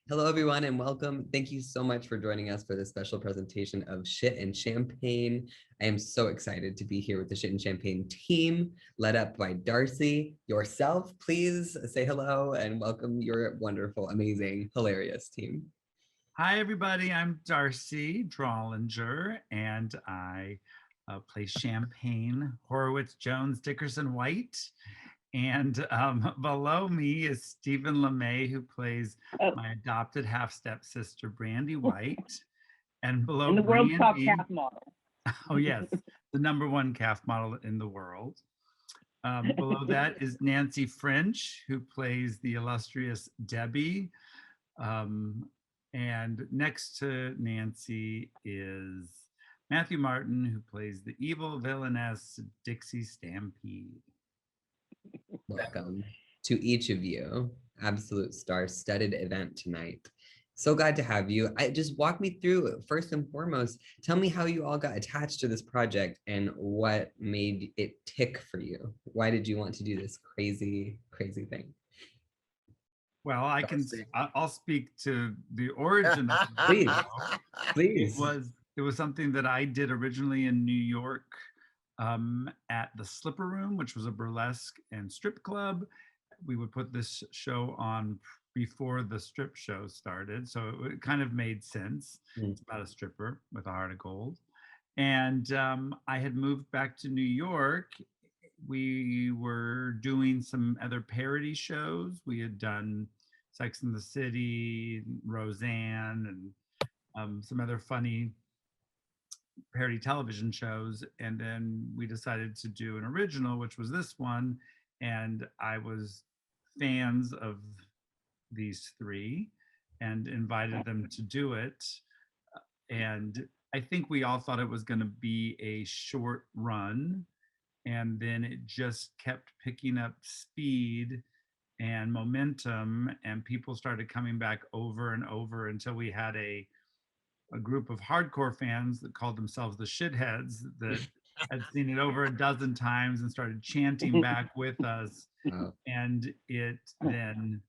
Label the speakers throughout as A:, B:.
A: Hello, everyone, and welcome. Thank you so much for joining us for this special presentation of Shit and Champagne. I am so excited to be here with the Shit and Champagne team, led up by Darcy. Yourself, please say hello and welcome your wonderful, amazing, hilarious team.
B: Hi, everybody. I'm Darcy Drollinger, and I play Champagne, Horowitz, Jones, Dickerson, White. And below me is Stephen LeMay, who plays
C: Oh,
B: my adopted half-stepsister, Brandy White. And below
C: and the world's top
B: Brandy,
C: calf model.
B: oh yes, the #1 calf model in the world. Below that is Nancy French, who plays the illustrious Debbie. Um, and next to Nancy is Matthew Martin, who plays the evil villainess Dixie Stampede.
A: Welcome to each of you. Absolute star-studded event tonight. So glad to have you. I just walk me through, first and foremost, tell me how you all got attached to this project and what made it tick for you. Why did you want to do this crazy, crazy thing?
B: Well, I'll speak to the origin of the
A: Please,
B: show.
A: please.
B: It was something that I did originally in New York at the Slipper Room, which was a burlesque and strip club. We would put this show on before the strip show started, so it kind of made sense. It's about a stripper with a heart of gold. And I had moved back to New York. We were doing some other parody shows. We had done Sex and the City, Roseanne, and some other funny parody television shows. And then we decided to do an original, which was this one. And I was fans of these three and invited them to do it. And I think we all thought it was going to be a short run. And then it just kept picking up speed and momentum, and people started coming back over and over until we had a group of hardcore fans that called themselves the shitheads that had seen it over a dozen times and started chanting back with us. And it then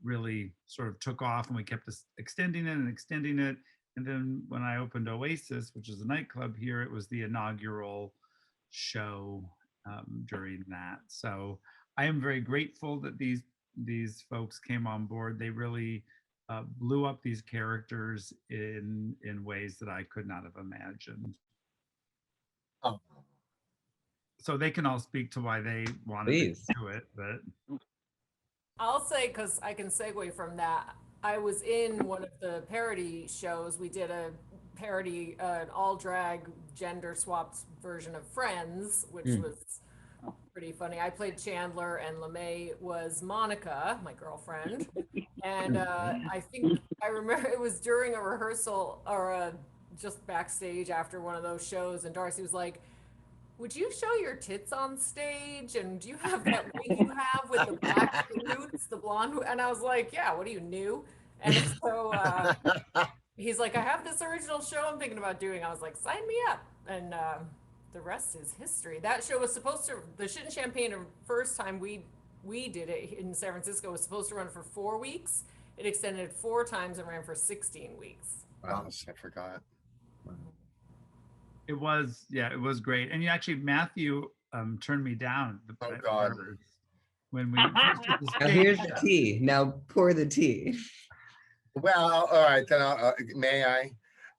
B: really sort of took off, and we kept extending it and extending it. And then when I opened Oasis, which is a nightclub here, it was the inaugural show during that. So I am very grateful that these folks came on board. They really blew up these characters in ways that I could not have imagined.
D: Oh.
B: So they can all speak to why they wanted
A: Please.
B: to do it, but
E: I'll say, because I can segue from that, I was in one of the parody shows. We did a parody, an all drag gender swapped version of Friends, which was pretty funny. I played Chandler, and LeMay was Monica, my girlfriend. And I think I remember it was during a rehearsal or just backstage after one of those shows, and Darcy was like, "Would you show your tits on stage? And do you have that wig you have with the black roots, the blonde?" And I was like, "Yeah, what are you, new?" And so he's like, "I have this original show I'm thinking about doing." I was like, "Sign me up." And the rest is history. That show was supposed to, the Shit and Champagne, the first time we did it in San Francisco, was supposed to run for 4 weeks. It extended 4 times and ran for 16 weeks.
D: Wow, I forgot.
B: it was great. And you actually, Matthew turned me down
D: Oh God.
B: when we
A: Now here's the tea. Now pour the tea.
D: Well, all right, then may I?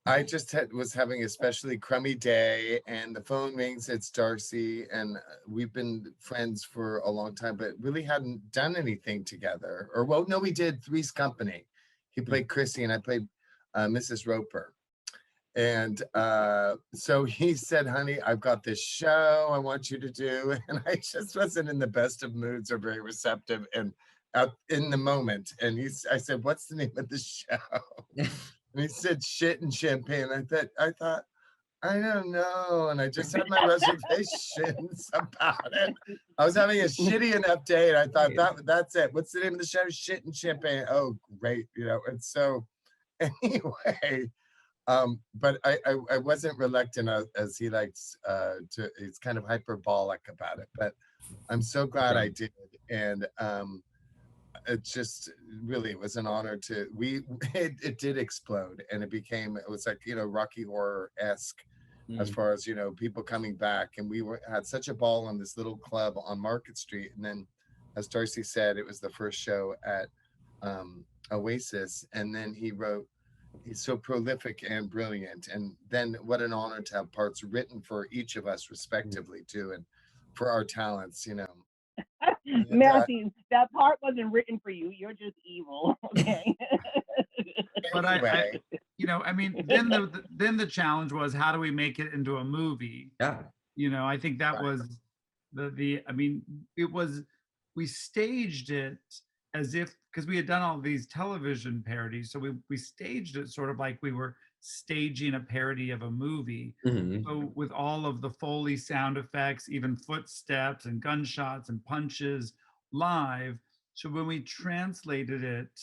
D: I just was having a especially crummy day, and the phone rings. It's Darcy, and we've been friends for a long time, but really hadn't done anything together. Or, well, no, we did Three's Company. He played Chrissy, and I played Mrs. Roper. And so he said, "Honey, I've got this show I want you to do." And I just wasn't in the best of moods or very receptive and in the moment. And I said, "What's the name of the show?" And he said, "Shit and Champagne." I thought, I don't know. And I just had my reservations about it. I was having a shitty enough day, and I thought that's it. What's the name of the show? Shit and Champagne. Oh, great. And so anyway, but I wasn't reluctant as he likes to, he's kind of hyperbolic about it, but I'm so glad I did. And it just really it was an honor to it did explode, and it was like, Rocky Horror-esque as
A: Mm.
D: far as, people coming back, and had such a ball on this little club on Market Street. And then, as Darcy said, it was the first show at Oasis, and then he's so prolific and brilliant, and then what an honor to have parts written for each of us respectively too, and for our talents. And,
C: Matthew, that part wasn't written for you. You're just evil. Okay.
B: But
D: anyway,
B: I mean, then the challenge was, how do we make it into a movie?
A: Yeah.
B: I think that
D: Right.
B: was I mean, we staged it as if, because we had done all these television parodies, so we staged it sort of like we were staging a parody of a movie.
A: Mhm.
B: So with all of the Foley sound effects, even footsteps and gunshots and punches live. So when we translated it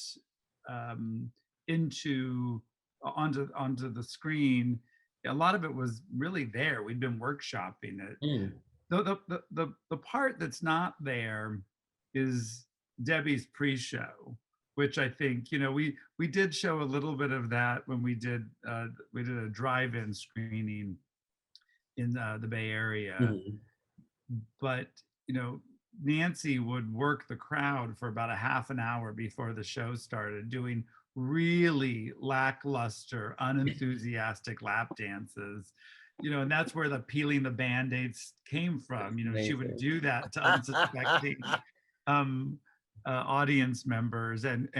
B: onto the screen, a lot of it was really there. We'd been workshopping it.
A: Mm.
B: The part that's not there is Debbie's pre-show, which I think, we did show a little bit of that when we did a drive-in screening in the Bay Area.
A: Mhm.
B: But Nancy would work the crowd for about a half an hour before the show started, doing really lackluster, unenthusiastic lap dances. And that's where the peeling the band-aids came from. She would
A: Amazing.
B: do that to unsuspecting audience members, and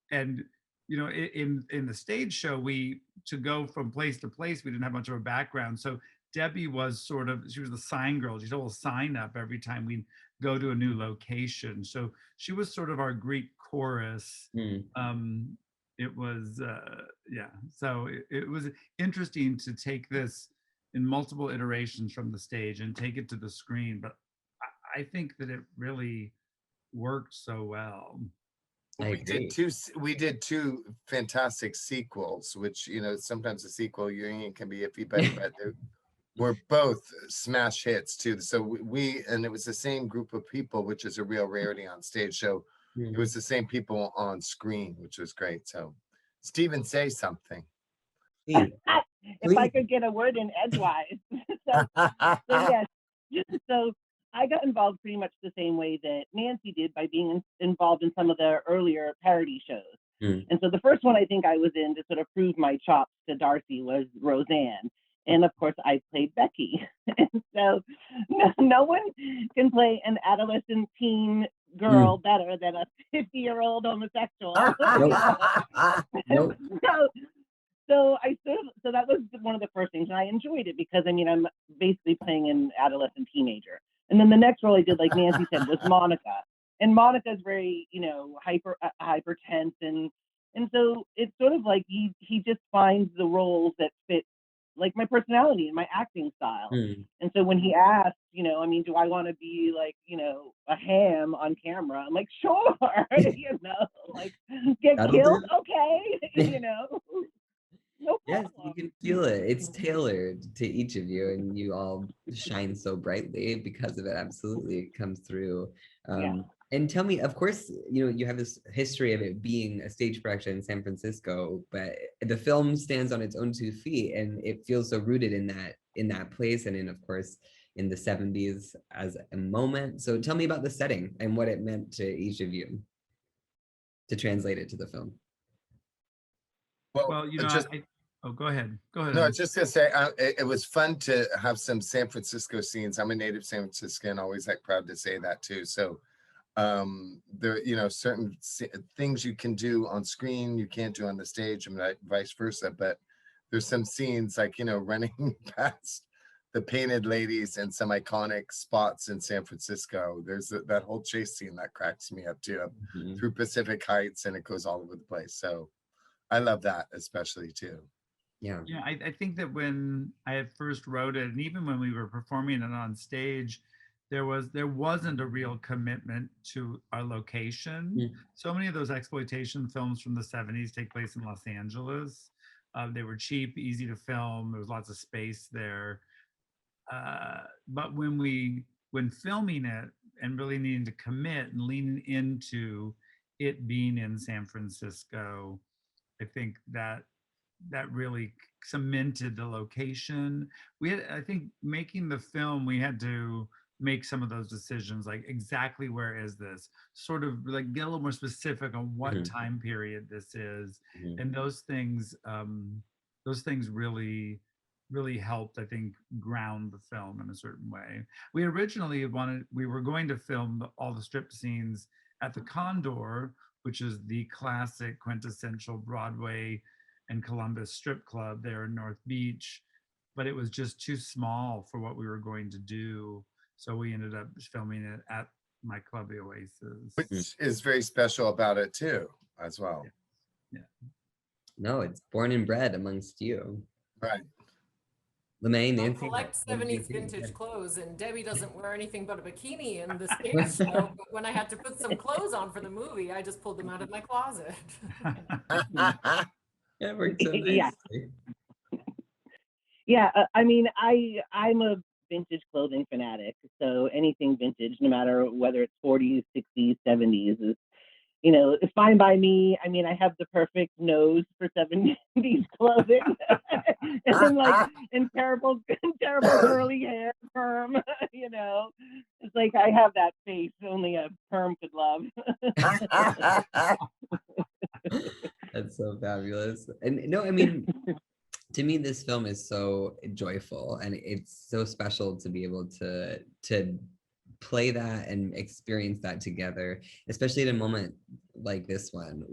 B: in the stage show, to go from place to place, we didn't have much of a background. So Debbie was she was the sign girl. She'd hold a sign up every time we go to a new location. So she was sort of our Greek chorus.
A: Mm.
B: It was, yeah. So it was interesting to take this in multiple iterations from the stage and take it to the screen. But I think that it really worked so well.
A: I agree.
D: We did two fantastic sequels, which, sometimes a sequel can be iffy, but were both smash hits too. So and it was the same group of people, which is a real rarity on stage. So it was the same people on screen, which was great. So Stephen, say something.
A: Steve,
C: If I could get a word in edgewise. So yes. So I got involved pretty much the same way that Nancy did, by being involved in some of the earlier parody shows.
A: Mm.
C: And so the first one I think I was in to sort of prove my chops to Darcy was Roseanne. And of course, I played Becky. And so no one can play an adolescent teen girl better than a 50-year-old homosexual.
A: Nope.
C: So that was one of the first things, and I enjoyed it because I'm basically playing an adolescent teenager. And then the next role I did, like Nancy said, was Monica, and Monica's very hyper tense, and so it's sort of like he just finds the roles that fit like my personality and my acting style.
A: Mm.
C: And so when he asked, do I want to be like, a ham on camera? I'm like, sure, like get
A: That'll
C: killed,
A: do.
C: okay, no
A: Yes,
C: problem.
A: you can feel it. It's tailored to each of you, and you all shine so brightly because of it. Absolutely, it comes through.
C: Yeah.
A: And tell me, of course, you have this history of it being a stage production in San Francisco, but the film stands on its own 2 feet, and it feels so rooted in that place, and of course, in the 70s as a moment. So tell me about the setting and what it meant to each of you to translate it to the film.
B: Well, go ahead.
D: No, I was just gonna say, it was fun to have some San Francisco scenes. I'm a native San Franciscan, always proud to say that too. So there, certain things you can do on screen, you can't do on the stage, and vice versa. But there's some scenes running past the painted ladies and some iconic spots in San Francisco. There's that whole chase scene that cracks me up too, through Pacific Heights, and it goes all over the place. So I love that especially too.
A: Yeah.
B: Yeah, I think that when I had first wrote it, and even when we were performing it on stage, there wasn't a real commitment to our location.
A: Mm.
B: So many of those exploitation films from the 70s take place in Los Angeles. They were cheap, easy to film. There was lots of space there. But when filming it and really needing to commit and leaning into it being in San Francisco, I think that really cemented the location. We had, I think, making the film, we had to make some of those decisions, like exactly where is this, sort of like get a little more specific on what
A: Mhm,
B: time period this is,
A: mhm,
B: and those things really helped, I think, ground the film in a certain way. We originally we were going to film all the strip scenes at the Condor, which is the classic quintessential Broadway and Columbus strip club there in North Beach, but it was just too small for what we were going to do. So we ended up filming it at my club, the Oasis.
A: mhm.
D: Which is very special about it too, as well.
B: Yeah. Yeah.
A: No, it's born and bred amongst you.
D: Right.
A: LeMay,
E: I
A: Nancy,
E: collect
A: what did you
E: 70s
A: think?
E: vintage clothes, and Debbie doesn't wear anything but a bikini in the stage show. But when I had to put some clothes on for the movie, I just pulled them out of my closet.
A: Yeah, it worked so
C: Yeah.
A: nicely.
C: Yeah, I mean, I'm a vintage clothing fanatic, so anything vintage, no matter whether it's 40s, 60s, 70s, is, it's fine by me. I mean, I have the perfect nose for 70s clothing, and like, and terrible curly hair, perm. It's like I have that face only a perm could love.
A: That's so fabulous. And no, I mean, to me, this film is so joyful, and it's so special to be able to play that and experience that together, especially at a moment like this one.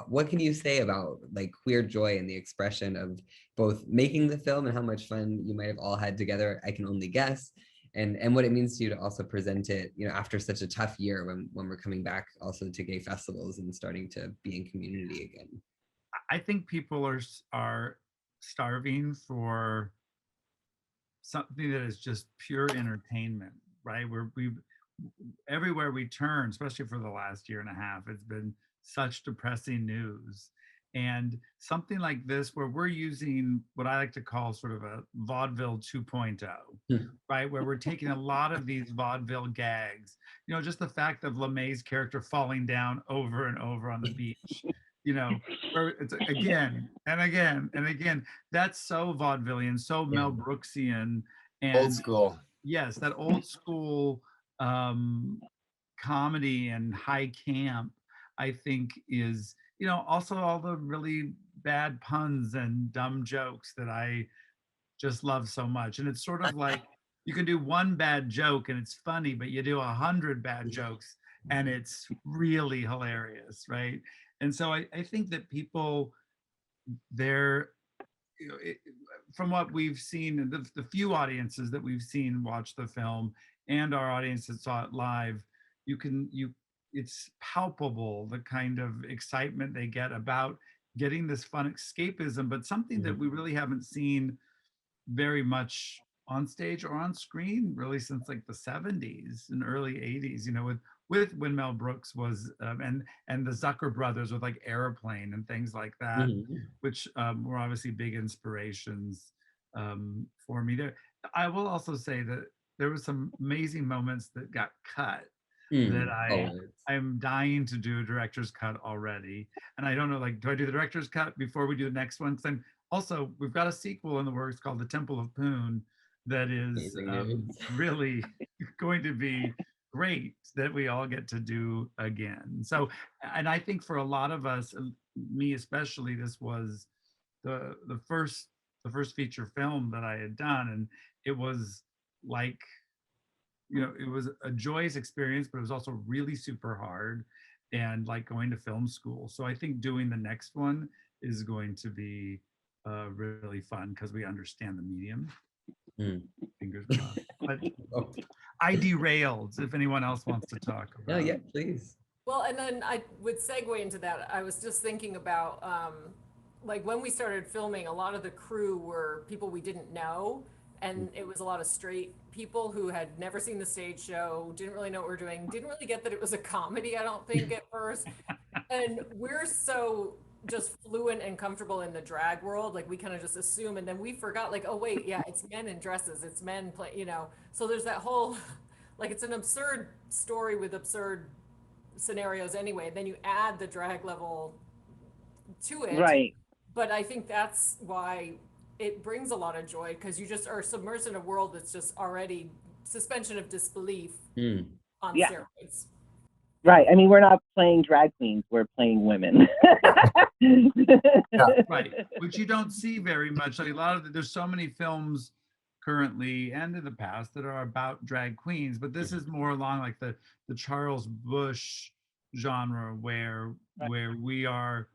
A: What can you say about like queer joy and the expression of both making the film and how much fun you might have all had together? I can only guess. And what it means to you to also present it, after such a tough year when we're coming back also to gay festivals and starting to be in community again.
B: I think people are starving for something that is just pure entertainment, right? We everywhere we turn, especially for the last year and a half, it's been such depressing news. And something like this, where we're using what I like to call sort of a vaudeville 2.0,
A: Hmm.
B: right? Where we're taking a lot of these vaudeville gags, just the fact of LeMay's character falling down over and over on the beach, where it's again and again and again. That's so vaudevillian, so
A: Yeah.
B: Mel Brooksian,
D: Old
B: and
D: school.
B: yes, that old school um, comedy and high camp, I think is, also all the really bad puns and dumb jokes that I just love so much. And it's sort of like you can do one bad joke and it's funny, but you do 100 bad jokes and it's really hilarious, right? And so I think that people, they're, from what we've seen, the few audiences that we've seen watch the film and our audience that saw it live, it's palpable the kind of excitement they get about getting this fun escapism, but something that
A: Mhm.
B: we really haven't seen very much on stage or on screen really since like the 70s and early 80s, with when Mel Brooks was and the Zucker brothers with like Airplane and things like that,
A: Mhm.
B: which were obviously big inspirations for me there. I will also say that there were some amazing moments that got cut that
A: Always.
B: I'm dying to do a director's cut already. And I don't know, like, do I do the director's cut before we do the next one? Because I'm also, we've got a sequel in the works called The Temple of Poon that is
A: Amazing news.
B: really going to be great that we all get to do again. So, and I think for a lot of us, me especially, this was the first feature film that I had done, and it was like, it was a joyous experience, but it was also really super hard and like going to film school. So I think doing the next one is going to be really fun because we understand the medium.
A: Mm.
B: Fingers crossed. But
A: Oh,
B: I derailed if anyone else wants to talk
A: no,
B: about.
A: yeah, please.
E: Well, and then I would segue into that. I was just thinking about, like when we started filming, a lot of the crew were people we didn't know. And it was a lot of straight people who had never seen the stage show, didn't really know what we're doing, didn't really get that it was a comedy, I don't think, at first. And we're so just fluent and comfortable in the drag world, like we kind of just assume, and then we forgot, like, oh wait, yeah, it's men in dresses, it's men play, so there's that whole, like, it's an absurd story with absurd scenarios anyway. Then you add the drag level to it.
C: Right.
E: But I think that's why it brings a lot of joy, because you just are submersed in a world that's just already suspension of disbelief
A: Mm.
E: on
C: Yeah.
E: steroids.
C: Right. I mean, we're not playing drag queens, we're playing women.
B: Right, which you don't see very much. Like a lot of there's so many films currently and in the past that are about drag queens, but this is more along like the Charles Bush genre where we are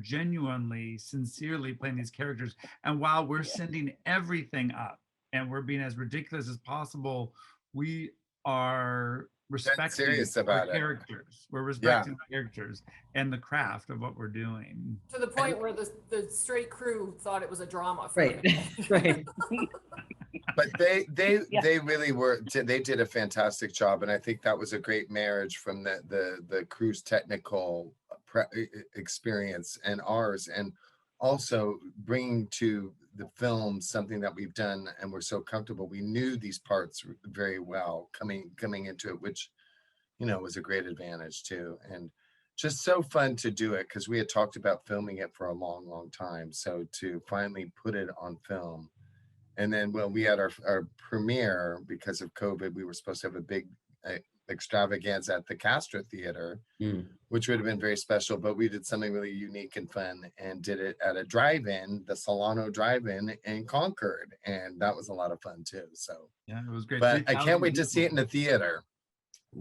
B: genuinely, sincerely playing these characters. And while we're sending everything up and we're being as ridiculous as possible, we are respecting
D: serious
B: our
D: about it.
B: characters. We're respecting the characters and the craft of what we're doing.
E: To the point where the straight crew thought it was a drama for
A: Right.
E: them.
A: Right.
D: But they
C: Yeah.
D: really were, they did a fantastic job, and I think that was a great marriage from the crew's technical experience and ours, and also bringing to the film something that we've done and we're so comfortable. We knew these parts very well coming into it, which was a great advantage too, and just so fun to do it because we had talked about filming it for a long time. So to finally put it on film. And then when we had our premiere, because of COVID, we were supposed to have a big extravaganza at the Castro Theater,
A: Mm.
D: which would have been very special. But we did something really unique and fun and did it at a drive-in, the Solano Drive-In in Concord. And that was a lot of fun too. So,
B: Yeah, it was great.
D: but I
B: 3,000
D: can't wait to see it in
B: people.
D: the theater.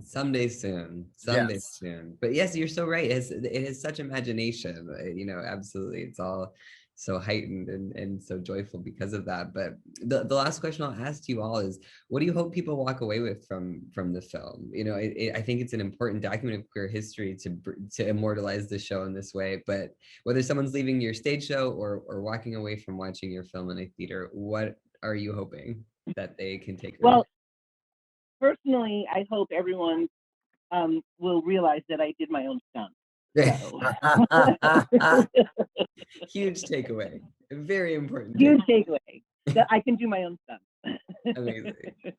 A: Someday soon. Someday
D: Yes.
A: soon. But yes, you're so right. It has such imagination. Absolutely. It's all so heightened and so joyful because of that. But the last question I'll ask you all is, what do you hope people walk away with from the film? I think it's an important document of queer history to immortalize the show in this way. But whether someone's leaving your stage show or walking away from watching your film in a theater, what are you hoping that they can take away?
C: Well, personally, I hope everyone will realize that I did my own stunt. So.
A: Huge takeaway. Very important.
C: Huge takeaway that I can do my own stunt.
A: Amazing.
C: But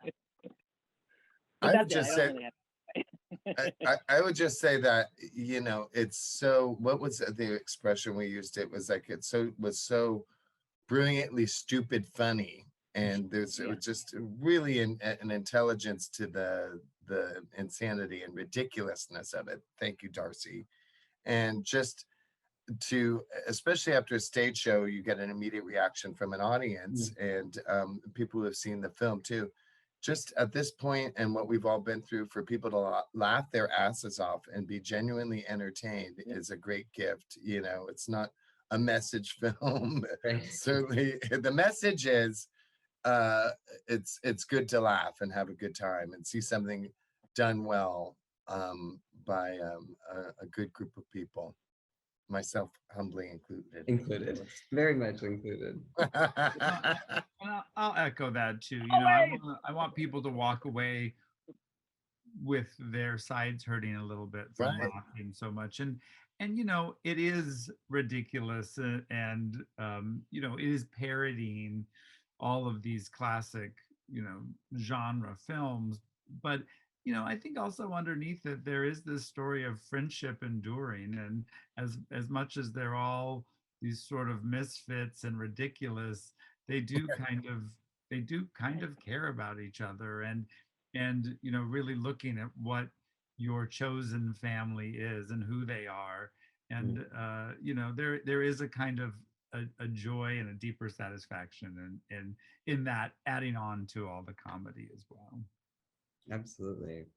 D: I would
C: that's it.
D: just
C: I
D: say,
C: don't really have
D: I would just say that, it's so, what was the expression we used? It was like, was so brilliantly stupid funny. And there's it was just really an intelligence to the insanity and ridiculousness of it. Thank you, Darcy. And just to, especially after a stage show, you get an immediate reaction from an audience and people who have seen the film too. Just at this point, and what we've all been through, for people to laugh their asses off and be genuinely entertained is a great gift. It's not a message film.
A: Right.
D: Certainly, the message is it's good to laugh and have a good time and see something done well by a good group of people, myself humbly
A: Included. Very much included.
B: And I'll echo that too. I want people to walk away with their sides hurting a little bit from
D: Right.
B: laughing so much. And it is ridiculous and it is parodying all of these classic, genre films. But I think also underneath it there is this story of friendship enduring, and as much as they're all these sort of misfits and ridiculous, they do kind of care about each other, and really looking at what your chosen family is and who they are. And there is a kind of a joy and a deeper satisfaction in that, adding on to all the comedy as well.
A: Absolutely.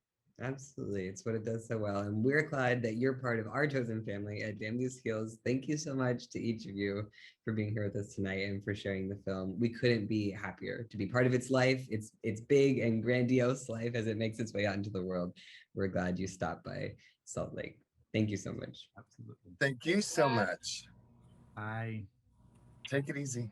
A: Absolutely. It's what it does so well. And we're glad that you're part of our chosen family at Damn These Skills. Thank you so much to each of you for being here with us tonight and for sharing the film. We couldn't be happier to be part of its life. It's big and grandiose life as it makes its way out into the world. We're glad you stopped by Salt Lake. Thank you so much.
B: Absolutely.
D: Thank you so much.
B: Bye.
D: Take it easy.